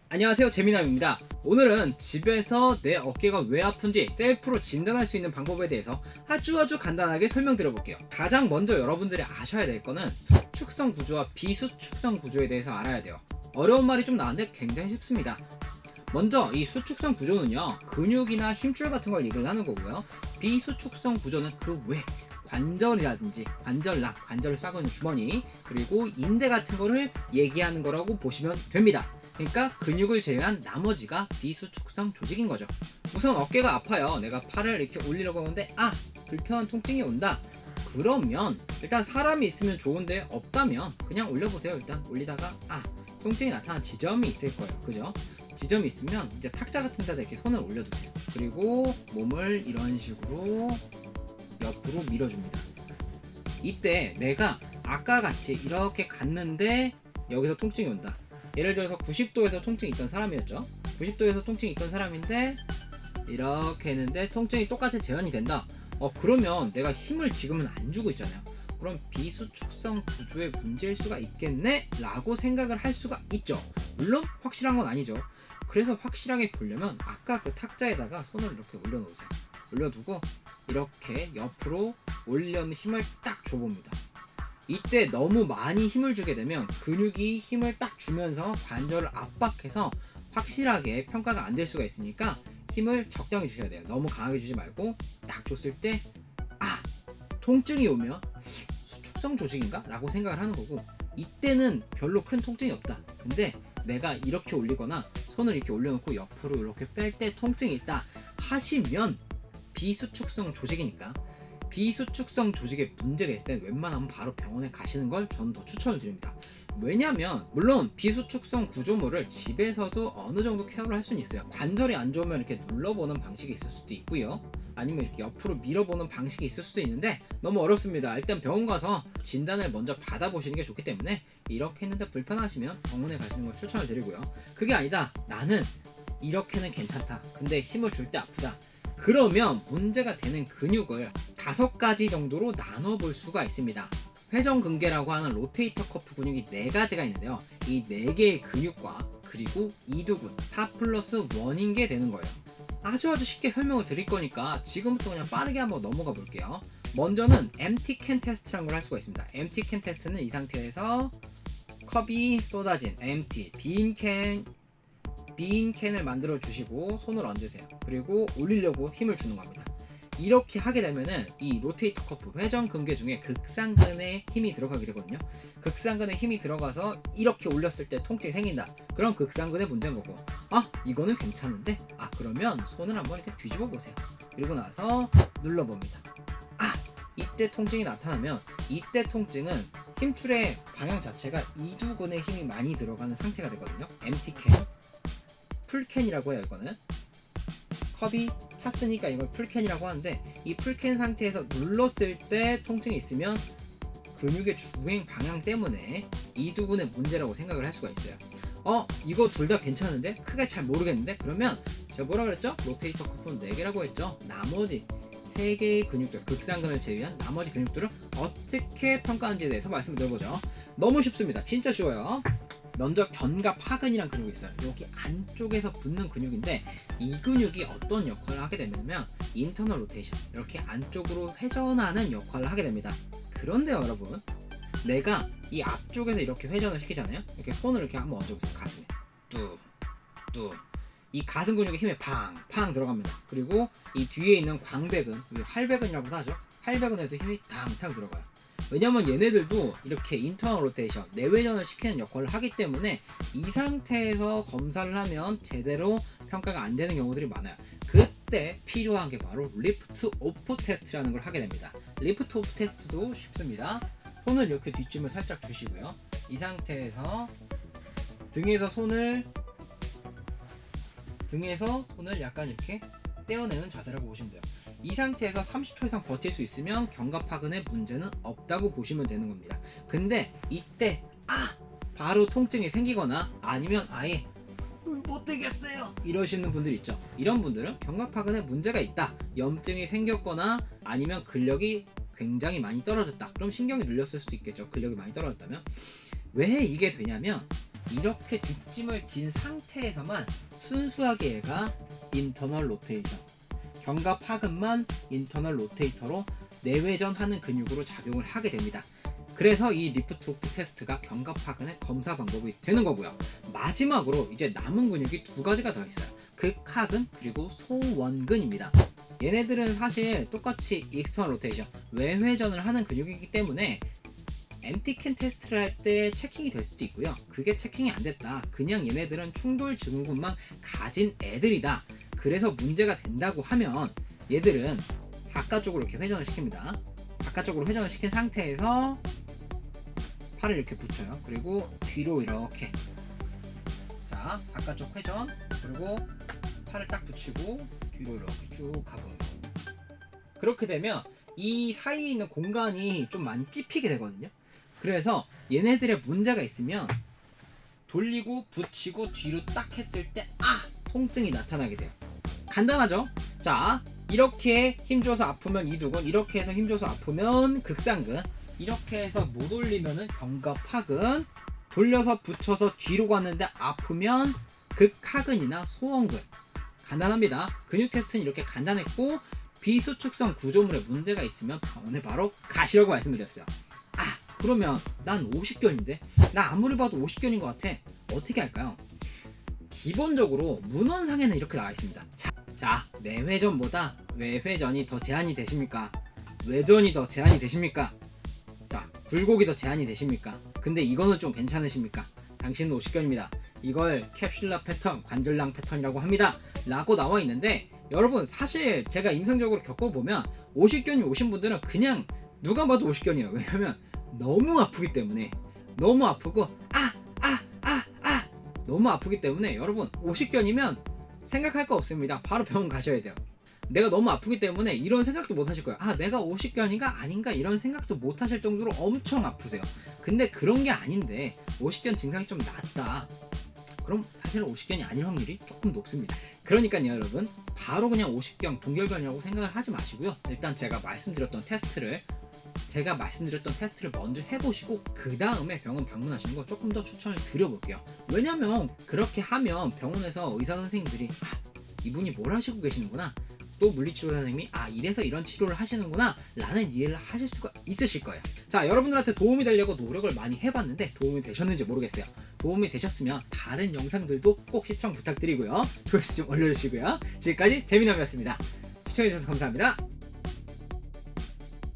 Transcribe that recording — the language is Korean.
안녕하세요, 재미남입니다. 오늘은 집에서 내 어깨가 왜 아픈지 셀프로 진단할 수 있는 방법에 대해서 아주 간단하게 설명드려 볼게요. 가장 먼저 여러분들이 아셔야 될 거는 수축성 구조와 비수축성 구조에 대해서 알아야 돼요. 어려운 말이 좀 나왔는데 굉장히 쉽습니다. 먼저 이 수축성 구조는요, 근육이나 힘줄 같은 걸 얘기를 하는 거고요. 비수축성 구조는 그 외 관절이라든지 관절락, 관절을 싸고 있는 주머니, 그리고 인대 같은 거를 얘기하는 거라고 보시면 됩니다. 그러니까 근육을 제외한 나머지가 비수축성 조직인 거죠. 우선 어깨가 아파요. 내가 팔을 이렇게 올리려고 하는데 불편한 통증이 온다. 그러면 일단 사람이 있으면 좋은데 없다면 그냥 올려보세요. 일단 올리다가 통증이 나타난 지점이 있을 거예요. 그죠? 지점이 있으면 이제 탁자 같은 데다 이렇게 손을 올려두세요. 그리고 몸을 이런 식으로 옆으로 밀어줍니다. 이때 내가 아까 같이 이렇게 갔는데 여기서 통증이 온다. 예를 들어서 90도에서 통증이 있던 사람이었죠. 90도에서 통증이 있던 사람인데 이렇게 했는데 통증이 똑같이 재현이 된다. 그러면 내가 힘을 지금은 안 주고 있잖아요. 그럼 비수축성 구조의 문제일 수가 있겠네? 라고 생각을 할 수가 있죠. 물론 확실한 건 아니죠. 그래서 확실하게 보려면 아까 그 탁자에다가 손을 이렇게 올려놓으세요. 올려두고 이렇게 옆으로 올려놓은 힘을 딱 줘봅니다. 이때 너무 많이 힘을 주게 되면 근육이 힘을 딱 주면서 관절을 압박해서 확실하게 평가가 안 될 수가 있으니까 힘을 적당히 주셔야 돼요. 너무 강하게 주지 말고 딱 줬을 때 통증이 오면 수축성 조직인가? 라고 생각을 하는 거고, 이때는 별로 큰 통증이 없다. 근데 내가 이렇게 올리거나 손을 이렇게 올려놓고 옆으로 이렇게 뺄 때 통증이 있다 하시면 비수축성 조직이니까, 비수축성 조직에 문제가 있을 때 웬만하면 바로 병원에 가시는 걸 저는 더 추천을 드립니다. 왜냐면 물론 비수축성 구조물을 집에서도 어느 정도 케어를 할 수는 있어요. 관절이 안 좋으면 이렇게 눌러보는 방식이 있을 수도 있고요, 아니면 이렇게 옆으로 밀어보는 방식이 있을 수도 있는데 너무 어렵습니다. 일단 병원 가서 진단을 먼저 받아보시는 게 좋기 때문에 이렇게 했는데 불편하시면 병원에 가시는 걸 추천을 드리고요. 그게 아니다, 나는 이렇게는 괜찮다, 근데 힘을 줄 때 아프다, 그러면 문제가 되는 근육을 5가지 정도로 나눠볼 수가 있습니다. 회전근개라고 하는 로테이터 커프 근육이 4가지가 있는데요. 이 4개의 근육과 그리고 이두근 4+1인 게 되는 거예요. 아주 쉽게 설명을 드릴 거니까 지금부터 그냥 빠르게 한번 넘어가 볼게요. 먼저는 empty can 테스트라는 걸 할 수가 있습니다. empty can 테스트는 이 상태에서 컵이 쏟아진 empty 빈 캔을 만들어 주시고 손을 얹으세요. 그리고 올리려고 힘을 주는 겁니다. 이렇게 하게 되면은 이 로테이터 커프 회전근개 중에 극상근에 힘이 들어가게 되거든요. 극상근에 힘이 들어가서 이렇게 올렸을 때 통증이 생긴다. 그럼 극상근의 문제인 거고, 이거는 괜찮은데 그러면 손을 한번 이렇게 뒤집어 보세요. 그리고 나서 눌러봅니다. 이때 통증이 나타나면 이때 통증은 힘줄의 방향 자체가 이두근의 힘이 많이 들어가는 상태가 되거든요. empty can, 풀캔이라고 해요. 이거는 컵이 찼으니까 이걸 풀캔이라고 하는데, 이 풀캔 상태에서 눌렀을 때 통증이 있으면 근육의 주행 방향 때문에 이두근의 문제라고 생각을 할 수가 있어요. 이거 둘 다 괜찮은데 크게 잘 모르겠는데, 그러면 제가 뭐라 그랬죠? 로테이터 커프는 4개라고 했죠. 나머지 3개의 근육들, 극상근을 제외한 나머지 근육들을 어떻게 평가하는지에 대해서 말씀을 드려보죠. 너무 쉽습니다. 진짜 쉬워요. 먼저 견갑하근이라는 근육이 있어요. 여기 안쪽에서 붙는 근육인데, 이 근육이 어떤 역할을 하게 되냐면 인터널 로테이션, 이렇게 안쪽으로 회전하는 역할을 하게 됩니다. 그런데 여러분, 내가 이 앞쪽에서 이렇게 회전을 시키잖아요. 이렇게 손을 이렇게 한번 얹어보세요. 가슴에 뚝 이 가슴 근육에 힘이 팡 들어갑니다. 그리고 이 뒤에 있는 광배근, 활배근이라고도 하죠. 활배근에도 힘이 탕탕 들어가요. 왜냐면 얘네들도 이렇게 인터널 로테이션, 내외전을 시키는 역할을 하기 때문에 이 상태에서 검사를 하면 제대로 평가가 안 되는 경우들이 많아요. 그때 필요한 게 바로 리프트 오프 테스트라는 걸 하게 됩니다. 리프트 오프 테스트도 쉽습니다. 손을 이렇게 뒷짐을 살짝 주시고요. 이 상태에서 등에서 손을 약간 이렇게 떼어내는 자세라고 보시면 돼요. 이 상태에서 30초 이상 버틸 수 있으면 견갑하근에 문제는 없다고 보시면 되는 겁니다. 근데 이때 바로 통증이 생기거나 아니면 아예 못 되겠어요 이러시는 분들 있죠. 이런 분들은 견갑하근에 문제가 있다, 염증이 생겼거나 아니면 근력이 굉장히 많이 떨어졌다. 그럼 신경이 눌렸을 수도 있겠죠. 근력이 많이 떨어졌다면. 왜 이게 되냐면 이렇게 뒷짐을 진 상태에서만 순수하게 얘가 인터널 로테이션, 견갑 하근만 인터널 로테이터로 내외전하는 근육으로 작용을 하게 됩니다. 그래서 이 리프트 호프 테스트가 견갑 하근의 검사 방법이 되는 거고요. 마지막으로 이제 남은 근육이 두 가지가 더 있어요. 극하근 그리고 소원근입니다. 얘네들은 사실 똑같이 익스터널 로테이션, 외회전을 하는 근육이기 때문에 엠티캔 테스트를 할 때 체킹이 될 수도 있고요. 그게 체킹이 안 됐다, 그냥 얘네들은 충돌 증후군만 가진 애들이다, 그래서 문제가 된다고 하면 얘들은 바깥쪽으로 이렇게 회전을 시킵니다. 바깥쪽으로 회전을 시킨 상태에서 팔을 이렇게 붙여요. 그리고 뒤로 이렇게, 자 바깥쪽 회전, 그리고 팔을 딱 붙이고 뒤로 이렇게 쭉 가봅니다. 그렇게 되면 이 사이에 있는 공간이 좀 많이 찝히게 되거든요. 그래서 얘네들의 문제가 있으면 돌리고 붙이고 뒤로 딱 했을 때 통증이 나타나게 돼요. 간단하죠? 자, 이렇게 힘줘서 아프면 이두근, 이렇게 해서 힘줘서 아프면 극상근, 이렇게 해서 못 올리면은 견갑하근, 돌려서 붙여서 뒤로 갔는데 아프면 극하근이나 소원근. 간단합니다. 근육 테스트는 이렇게 간단했고, 비수축성 구조물에 문제가 있으면 병원에 바로 가시라고 말씀드렸어요. 그러면 난 50견인데, 나 아무리 봐도 50견인 것 같아. 어떻게 할까요? 기본적으로 문헌상에는 이렇게 나와 있습니다. 자, 내회전보다 외회전이 더 제한이 되십니까? 외전이 더 제한이 되십니까? 자, 굴곡이 더 제한이 되십니까? 근데 이거는 좀 괜찮으십니까? 당신은 50견입니다. 이걸 캡슐라 패턴, 관절랑 패턴이라고 합니다. 라고 나와 있는데, 여러분 사실 제가 임상적으로 겪어보면 50견이 오신 분들은 그냥 누가 봐도 50견이에요. 왜냐면 너무 아프기 때문에, 너무 아프고 너무 아프기 때문에 여러분 50견이면 생각할 거 없습니다. 바로 병원 가셔야 돼요. 내가 너무 아프기 때문에 이런 생각도 못 하실 거예요. 내가 50견인가 아닌가 이런 생각도 못 하실 정도로 엄청 아프세요. 근데 그런 게 아닌데 50견 증상이 좀 낫다, 그럼 사실은 50견이 아닐 확률이 조금 높습니다. 그러니까요 여러분, 바로 그냥 50견, 동결견이라고 생각을 하지 마시고요. 일단 제가 말씀드렸던 테스트를 먼저 해보시고 그 다음에 병원 방문하시는 거 조금 더 추천을 드려볼게요. 왜냐면 그렇게 하면 병원에서 의사 선생님들이 이분이 뭘 하시고 계시는구나, 또 물리치료사 선생님이 이래서 이런 치료를 하시는구나 라는 이해를 하실 수가 있으실 거예요. 자, 여러분들한테 도움이 되려고 노력을 많이 해봤는데 도움이 되셨는지 모르겠어요. 도움이 되셨으면 다른 영상들도 꼭 시청 부탁드리고요. 조회수 좀 올려주시고요. 지금까지 재미남이었습니다. 시청해주셔서 감사합니다.